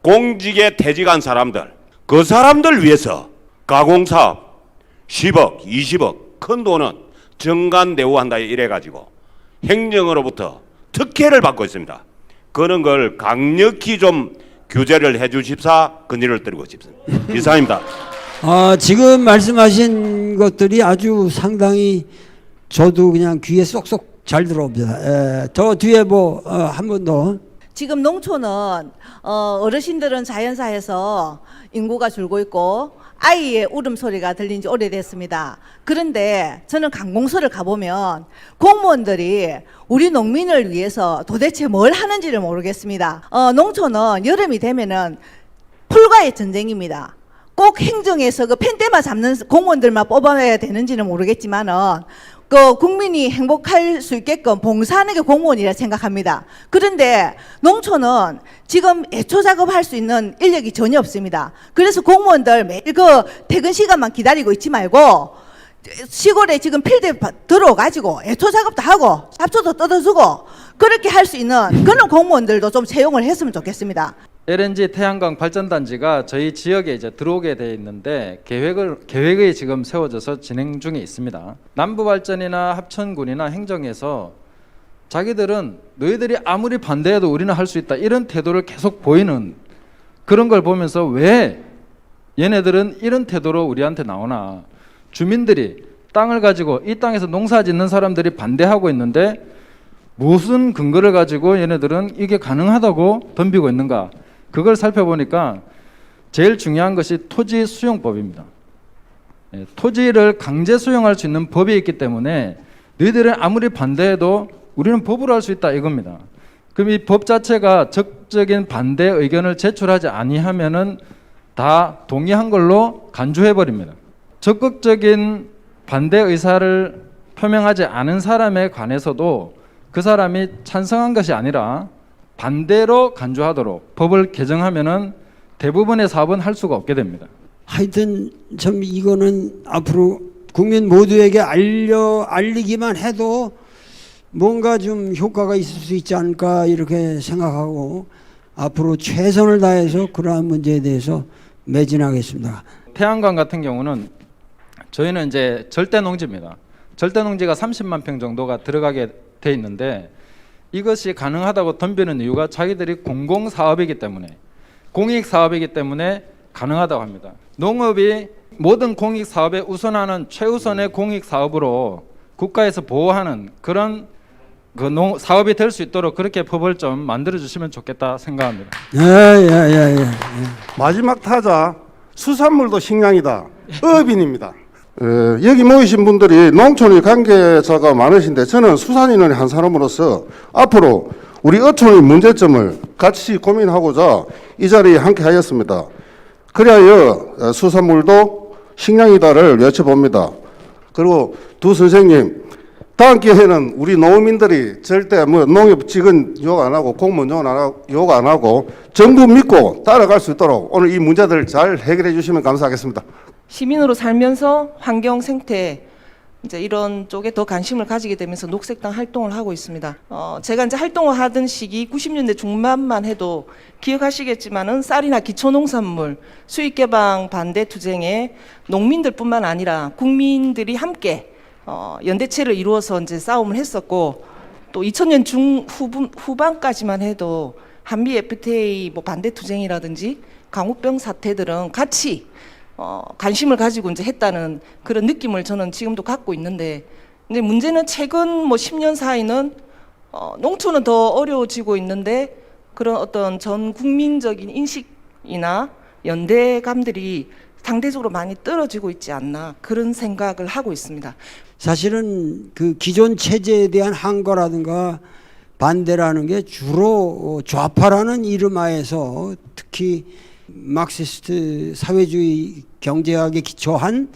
[SPEAKER 14] 공직에 퇴직한 사람들, 그 사람들 위해서 가공사업 10억 20억 큰 돈은 정관대우한다 이래가지고 행정으로부터 특혜를 받고 있습니다. 그런 걸 강력히 좀 규제를 해주십사 건의를 드리고 싶습니다. 이상입니다.
[SPEAKER 9] 지금 말씀하신 것들이 아주 상당히 저도 그냥 귀에 쏙쏙 잘 들어옵니다. 저 뒤에 한 번 더.
[SPEAKER 15] 지금 농촌은 어르신들은 자연사에서 인구가 줄고 있고 아이의 울음소리가 들린 지 오래됐습니다. 그런데 저는 강공소를 가보면 공무원들이 우리 농민을 위해서 도대체 뭘 하는지를 모르겠습니다. 농촌은 여름이 되면은 풀과의 전쟁입니다. 꼭 행정에서 그 펜대만 잡는 공무원들만 뽑아야 되는지는 모르겠지만은 그 국민이 행복할 수 있게끔 봉사하는 게 공무원이라 생각합니다. 그런데 농촌은 지금 애초 작업할 수 있는 인력이 전혀 없습니다. 그래서 공무원들 매일 그 퇴근 시간만 기다리고 있지 말고 시골에 지금 필드에 들어가지고 애초 작업도 하고 잡초도 뜯어주고 그렇게 할 수 있는 그런 공무원들도 좀 채용을 했으면 좋겠습니다.
[SPEAKER 16] LNG 태양광 발전단지가 저희 지역에 이제 들어오게 돼 있는데 계획이 지금 세워져서 진행 중에 있습니다. 남부발전이나 합천군이나 행정에서 자기들은 너희들이 아무리 반대해도 우리는 할 수 있다 이런 태도를 계속 보이는 그런 걸 보면서 왜 얘네들은 이런 태도로 우리한테 나오나. 주민들이 땅을 가지고 이 땅에서 농사 짓는 사람들이 반대하고 있는데 무슨 근거를 가지고 얘네들은 이게 가능하다고 덤비고 있는가. 그걸 살펴보니까 제일 중요한 것이 토지 수용법입니다. 토지를 강제 수용할 수 있는 법이 있기 때문에 너희들은 아무리 반대해도 우리는 법으로 할 수 있다 이겁니다. 그럼 이 법 자체가 적극적인 반대 의견을 제출하지 아니하면은 다 동의한 걸로 간주해 버립니다. 적극적인 반대 의사를 표명하지 않은 사람에 관해서도 그 사람이 찬성한 것이 아니라 반대로 간주하도록 법을 개정하면은 대부분의 사업은 할 수가 없게 됩니다.
[SPEAKER 9] 하여튼 참 이거는 앞으로 국민 모두에게 알리기만 해도 뭔가 좀 효과가 있을 수 있지 않을까 이렇게 생각하고 앞으로 최선을 다해서 그러한 문제에 대해서 매진하겠습니다.
[SPEAKER 16] 태양광 같은 경우는 저희는 이제 절대 농지입니다. 절대 농지가 30만 평 정도가 들어가게 돼 있는데 이것이 가능하다고 덤비는 이유가 자기들이 공공사업이기 때문에 공익사업이기 때문에 가능하다고 합니다. 농업이 모든 공익사업에 우선하는 최우선의 공익사업으로 국가에서 보호하는 그런 사업이 될 수 있도록 그렇게 법을 좀 만들어 주시면 좋겠다 생각합니다.
[SPEAKER 9] 예.
[SPEAKER 17] 마지막 타자 수산물도 식량이다. 어빈입니다. 여기 모이신 분들이 농촌의 관계자가 많으신데 저는 수산인의 한 사람으로서 앞으로 우리 어촌의 문제점을 같이 고민하고자 이 자리에 함께 하였습니다. 그리하여 수산물도 식량이다를 외쳐봅니다. 그리고 두 선생님, 다음 기회에는 우리 농민들이 절대 농협 직원 욕 안 하고 공무원 욕 안 하고 정부 믿고 따라갈 수 있도록 오늘 이 문제들 잘 해결해 주시면 감사하겠습니다.
[SPEAKER 18] 시민으로 살면서 환경 생태 이제 이런 쪽에 더 관심을 가지게 되면서 녹색당 활동을 하고 있습니다. 제가 이제 활동을 하던 시기 90년대 중반만 해도 기억하시겠지만은 쌀이나 기초농산물 수익 개방 반대 투쟁에 농민들뿐만 아니라 국민들이 함께 연대체를 이루어서 이제 싸움을 했었고 또 2000년 후반까지만 해도 한미 FTA 뭐 반대 투쟁이라든지 강우병 사태들은 같이 관심을 가지고 이제 했다는 그런 느낌을 저는 지금도 갖고 있는데, 근데 문제는 최근 뭐 10년 사이는 농촌은 더 어려워지고 있는데 그런 어떤 전 국민적인 인식이나 연대감들이 상대적으로 많이 떨어지고 있지 않나 그런 생각을 하고 있습니다.
[SPEAKER 9] 사실은 그 기존 체제에 대한 항거라든가 반대라는 게 주로 좌파라는 이름하에서 특히 막시스트 사회주의 경제학에 기초한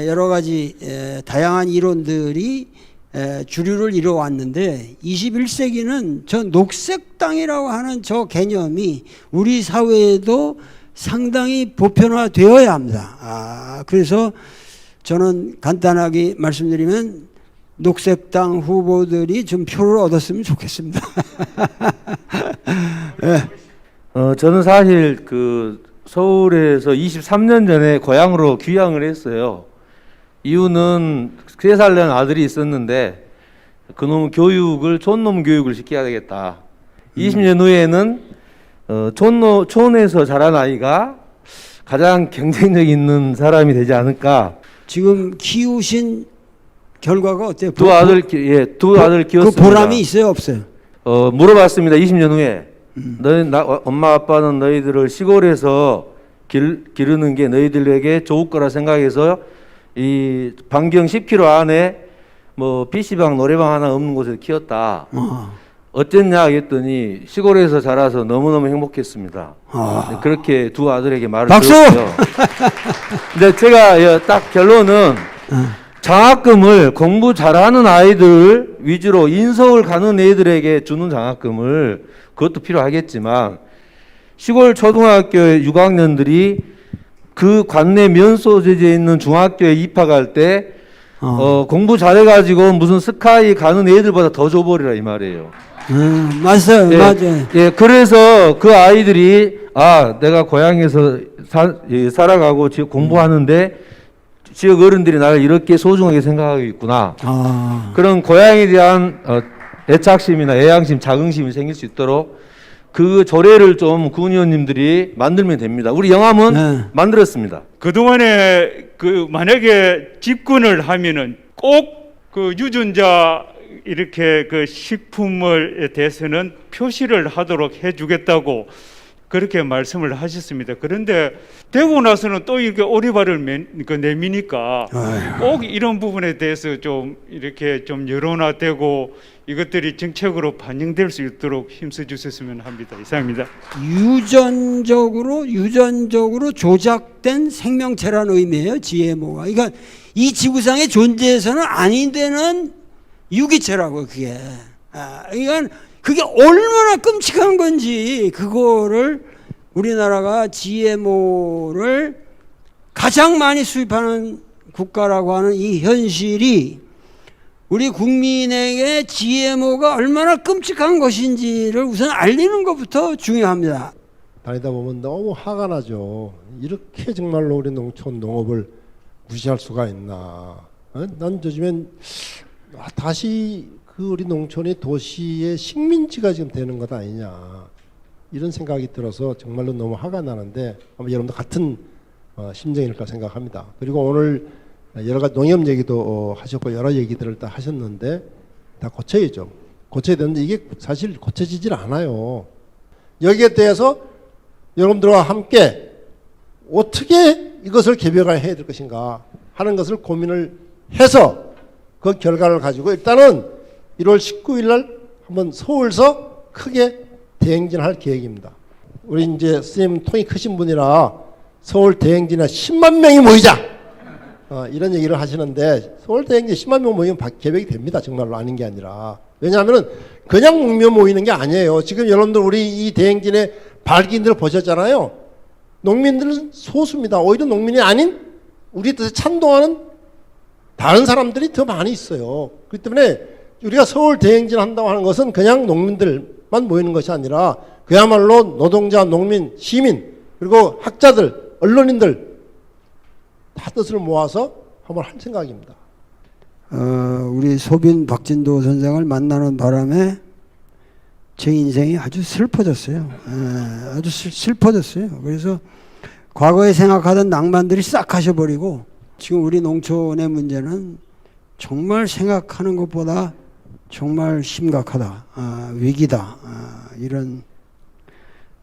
[SPEAKER 9] 여러 가지 다양한 이론들이 주류를 이뤄왔는데 21세기는 저 녹색당이라고 하는 저 개념이 우리 사회에도 상당히 보편화되어야 합니다. 그래서 저는 간단하게 말씀드리면 녹색당 후보들이 좀 표를 얻었으면 좋겠습니다. 네.
[SPEAKER 19] 저는 사실 그 서울에서 23년 전에 고향으로 귀향을 했어요. 이유는 3살 된 아들이 있었는데 그놈 교육을 촌놈 교육을 시켜야 되겠다. 20년 후에는 촌에서 자란 아이가 가장 경쟁력 있는 사람이 되지 않을까.
[SPEAKER 9] 지금 키우신 결과가 어때요?
[SPEAKER 19] 두 아들 키웠습니다.
[SPEAKER 9] 그 보람이 있어요, 없어요?
[SPEAKER 19] 물어봤습니다. 20년 후에. 엄마 아빠는 너희들을 시골에서 기르는 게 너희들에게 좋을 거라 생각해서 이 반경 10km 안에 뭐 PC방 노래방 하나 없는 곳에서 키웠다. 어땠냐 했더니 시골에서 자라서 너무너무 행복했습니다. 네, 그렇게 두 아들에게 말을
[SPEAKER 9] 박수!
[SPEAKER 19] 들었고요. 근데 제가 딱 결론은 장학금을 공부 잘하는 아이들 위주로 인서울 가는 애들에게 주는 장학금을, 그것도 필요하겠지만 시골 초등학교의 6학년들이 그 관내 면소재지에 있는 중학교에 입학할 때 공부 잘해가지고 무슨 스카이 가는 애들보다 더 줘버리라 이 말이에요.
[SPEAKER 9] 맞아요.
[SPEAKER 19] 예,
[SPEAKER 9] 맞아요.
[SPEAKER 19] 예, 그래서 그 아이들이 내가 고향에서 살아가고 공부하는데 지역 어른들이 나를 이렇게 소중하게 생각하고 있구나. 그런 고향에 대한 애착심이나 애양심, 자긍심이 생길 수 있도록 그 조례를 좀 군의원님들이 만들면 됩니다. 우리 영암은 만들었습니다.
[SPEAKER 20] 그동안에 만약에 집권을 하면은 꼭 그 유전자 이렇게 그 식품에 대해서는 표시를 하도록 해주겠다고 그렇게 말씀을 하셨습니다. 그런데 되고 나서는 또 이렇게 오리발을 내미니까 꼭 이런 부분에 대해서 좀 이렇게 좀 여론화되고 이것들이 정책으로 반영될 수 있도록 힘써 주셨으면 합니다. 이상입니다.
[SPEAKER 9] 유전적으로 조작된 생명체라는 의미예요. GMO가. 그러니까 이 지구상에 존재해서는 아닌 데는 유기체라고 그게. 그러니까 그게 얼마나 끔찍한 건지 그거를 우리나라가 GMO를 가장 많이 수입하는 국가라고 하는 이 현실이 우리 국민에게 GMO가 얼마나 끔찍한 것인지를 우선 알리는 것부터 중요합니다.
[SPEAKER 4] 다니다 보면 너무 화가 나죠. 이렇게 정말로 우리 농촌 농업을 무시할 수가 있나. 난 요즘엔 다시 그 우리 농촌이 도시의 식민지가 지금 되는 것 아니냐 이런 생각이 들어서 정말로 너무 화가 나는데 아마 여러분도 같은 심정일까 생각합니다. 그리고 오늘 여러 가지 농협 얘기도 하셨고 여러 얘기들을 다 하셨는데 다 고쳐야죠. 고쳐야 되는데 이게 사실 고쳐지질 않아요. 여기에 대해서 여러분들과 함께 어떻게 이것을 개별화해야 될 것인가 하는 것을 고민을 해서 그 결과를 가지고 일단은 1월 19일 날 한번 서울서 크게 대행진할 계획입니다. 우리 이제 선생님 통이 크신 분이라 서울 대행진에 10만 명이 모이자 이런 얘기를 하시는데 서울 대행진 10만 명 모이면 계획이 됩니다. 정말로 아닌 게 아니라. 왜냐하면 그냥 농민 모이는 게 아니에요. 지금 여러분들 우리 이 대행진의 발기인들 보셨잖아요. 농민들은 소수입니다. 오히려 농민이 아닌 우리 뜻에 찬동하는 다른 사람들이 더 많이 있어요. 그렇기 때문에 우리가 서울 대행진 한다고 하는 것은 그냥 농민들만 모이는 것이 아니라 그야말로 노동자, 농민, 시민 그리고 학자들, 언론인들 다 뜻을 모아서 한번 할 생각입니다.
[SPEAKER 9] 우리 소빈 박진도 선생을 만나는 바람에 제 인생이 아주 슬퍼졌어요. 아주 슬퍼졌어요. 그래서 과거에 생각하던 낭만들이 싹 가셔버리고 지금 우리 농촌의 문제는 정말 생각하는 것보다 정말 심각하다, 위기다, 이런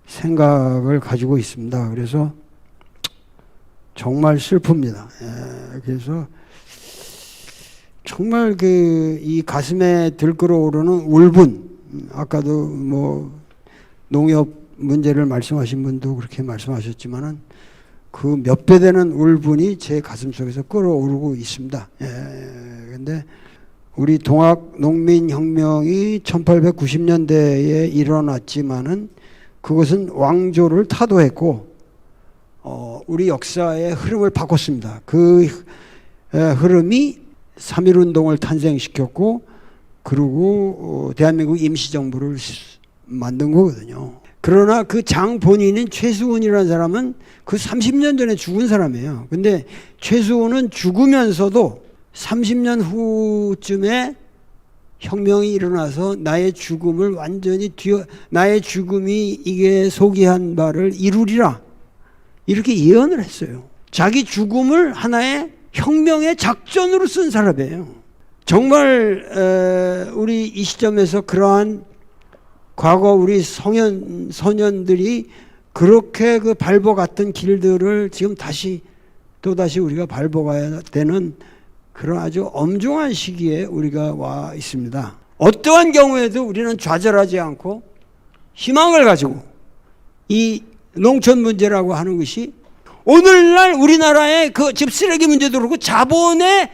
[SPEAKER 9] 생각을 가지고 있습니다. 그래서 정말 슬픕니다. 그래서 정말 이 가슴에 들끓어오르는 울분, 아까도 뭐 농협 문제를 말씀하신 분도 그렇게 말씀하셨지만은 그 몇 배 되는 울분이 제 가슴 속에서 끓어오르고 있습니다. 근데 우리 동학농민혁명이 1890년대에 일어났지만은 그것은 왕조를 타도했고 우리 역사의 흐름을 바꿨습니다. 그 흐름이 3.1운동을 탄생시켰고 그리고 대한민국 임시정부를 만든 거거든요. 그러나 그 장 본인인 최수훈이라는 사람은 그 30년 전에 죽은 사람이에요. 근데 최수훈은 죽으면서도 30년 후쯤에 혁명이 일어나서 나의 죽음을 완전히 나의 죽음이 이게 소기한 바를 이루리라 이렇게 예언을 했어요. 자기 죽음을 하나의 혁명의 작전으로 쓴 사람이에요. 정말 우리 이 시점에서 그러한 과거 우리 소년들이 그렇게 그 밟아갔던 길들을 지금 또다시 우리가 밟아가야 되는 그런 아주 엄중한 시기에 우리가 와 있습니다. 어떠한 경우에도 우리는 좌절하지 않고 희망을 가지고 이 농촌 문제라고 하는 것이 오늘날 우리나라의 그 집 쓰레기 문제도 그렇고 자본의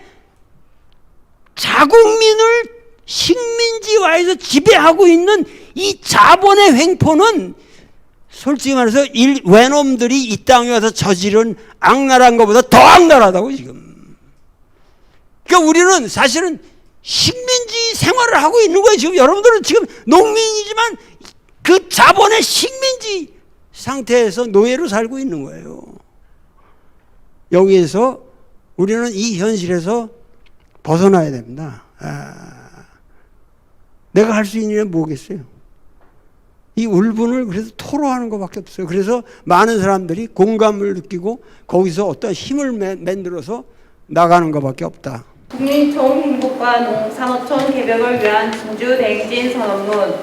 [SPEAKER 9] 자국민을 식민지화해서 지배하고 있는 이 자본의 횡포는 솔직히 말해서 외놈들이 이 땅에 와서 저지른 악랄한 것보다 더 악랄하다고 지금. 그러니까 우리는 사실은 식민지 생활을 하고 있는 거예요. 지금 여러분들은 지금 농민이지만 그 자본의 식민지 상태에서 노예로 살고 있는 거예요. 여기에서 우리는 이 현실에서 벗어나야 됩니다. 내가 할 수 있는 일은 뭐겠어요? 이 울분을 그래서 토로하는 것밖에 없어요. 그래서 많은 사람들이 공감을 느끼고 거기서 어떤 힘을 만들어서 나가는 것밖에 없다.
[SPEAKER 21] 국민 총행복과 농산어촌 개벽을 위한 진주 대행진 선언문.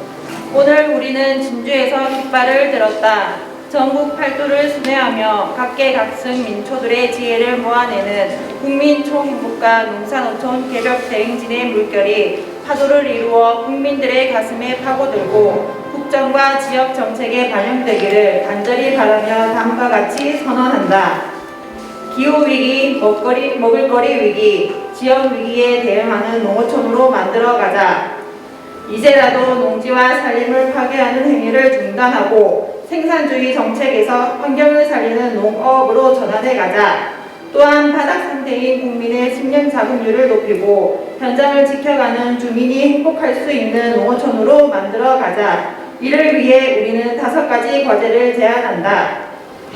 [SPEAKER 21] 오늘 우리는 진주에서 깃발을 들었다. 전국 팔도를 순회하며 각계각층 민초들의 지혜를 모아내는 국민 총행복과 농산어촌 개벽 대행진의 물결이 파도를 이루어 국민들의 가슴에 파고들고 국정과 지역 정책에 반영되기를 간절히 바라며 다음과 같이 선언한다. 기후위기, 먹을거리 위기, 지역위기에 대응하는 농어촌으로 만들어가자. 이제라도 농지와 산림을 파괴하는 행위를 중단하고 생산주의 정책에서 환경을 살리는 농업으로 전환해가자. 또한 바닥 상태인 국민의 식량 자급률을 높이고 현장을 지켜가는 주민이 행복할 수 있는 농어촌으로 만들어가자. 이를 위해 우리는 5가지 과제를 제안한다.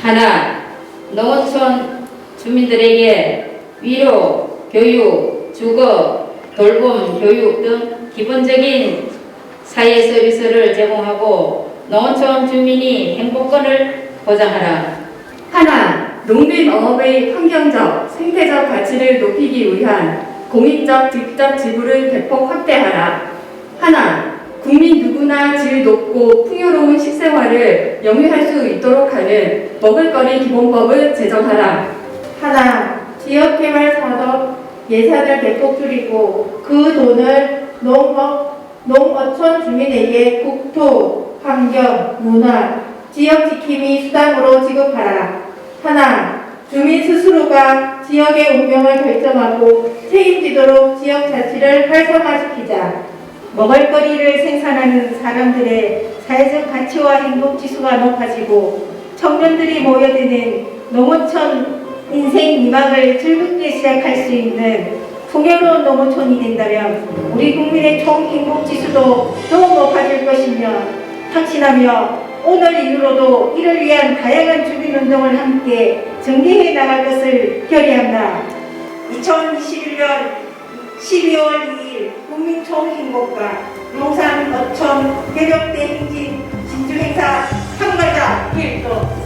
[SPEAKER 22] 하나, 농어촌 주민들에게 위로, 교육, 주거, 돌봄, 교육 등 기본적인 사회 서비스를 제공하고 농어촌 주민이 행복권을 보장하라.
[SPEAKER 23] 하나, 농민 농업의 환경적, 생태적 가치를 높이기 위한 공익적 직접 지불을 대폭 확대하라. 하나, 국민 누구나 질 높고 풍요로운 식생활을 영위할 수 있도록 하는 먹을거리 기본법을 제정하라. 하나, 지역개발사업 예산을 대폭 줄이고 그 돈을 농어촌 주민에게 국토, 환경, 문화, 지역 지킴이 수당으로 지급하라. 하나, 주민 스스로가 지역의 운명을 결정하고 책임지도록 지역 자치를 활성화시키자. 먹을거리를 생산하는 사람들의 사회적 가치와 행복 지수가 높아지고 청년들이 모여드는 농어촌 인생 2막을 즐겁게 시작할 수 있는 풍요로운 농어촌이 된다면 우리 국민의 총 행복 지수도 더욱 높아질 것이며 확신하며 오늘 이후로도 이를 위한 다양한 주민운동을 함께 전개해 나갈 것을 결의한다. 2021년 12월 2일 국민 총행복과 농산 어촌 개벽 대행진 진주 행사 참가자 1도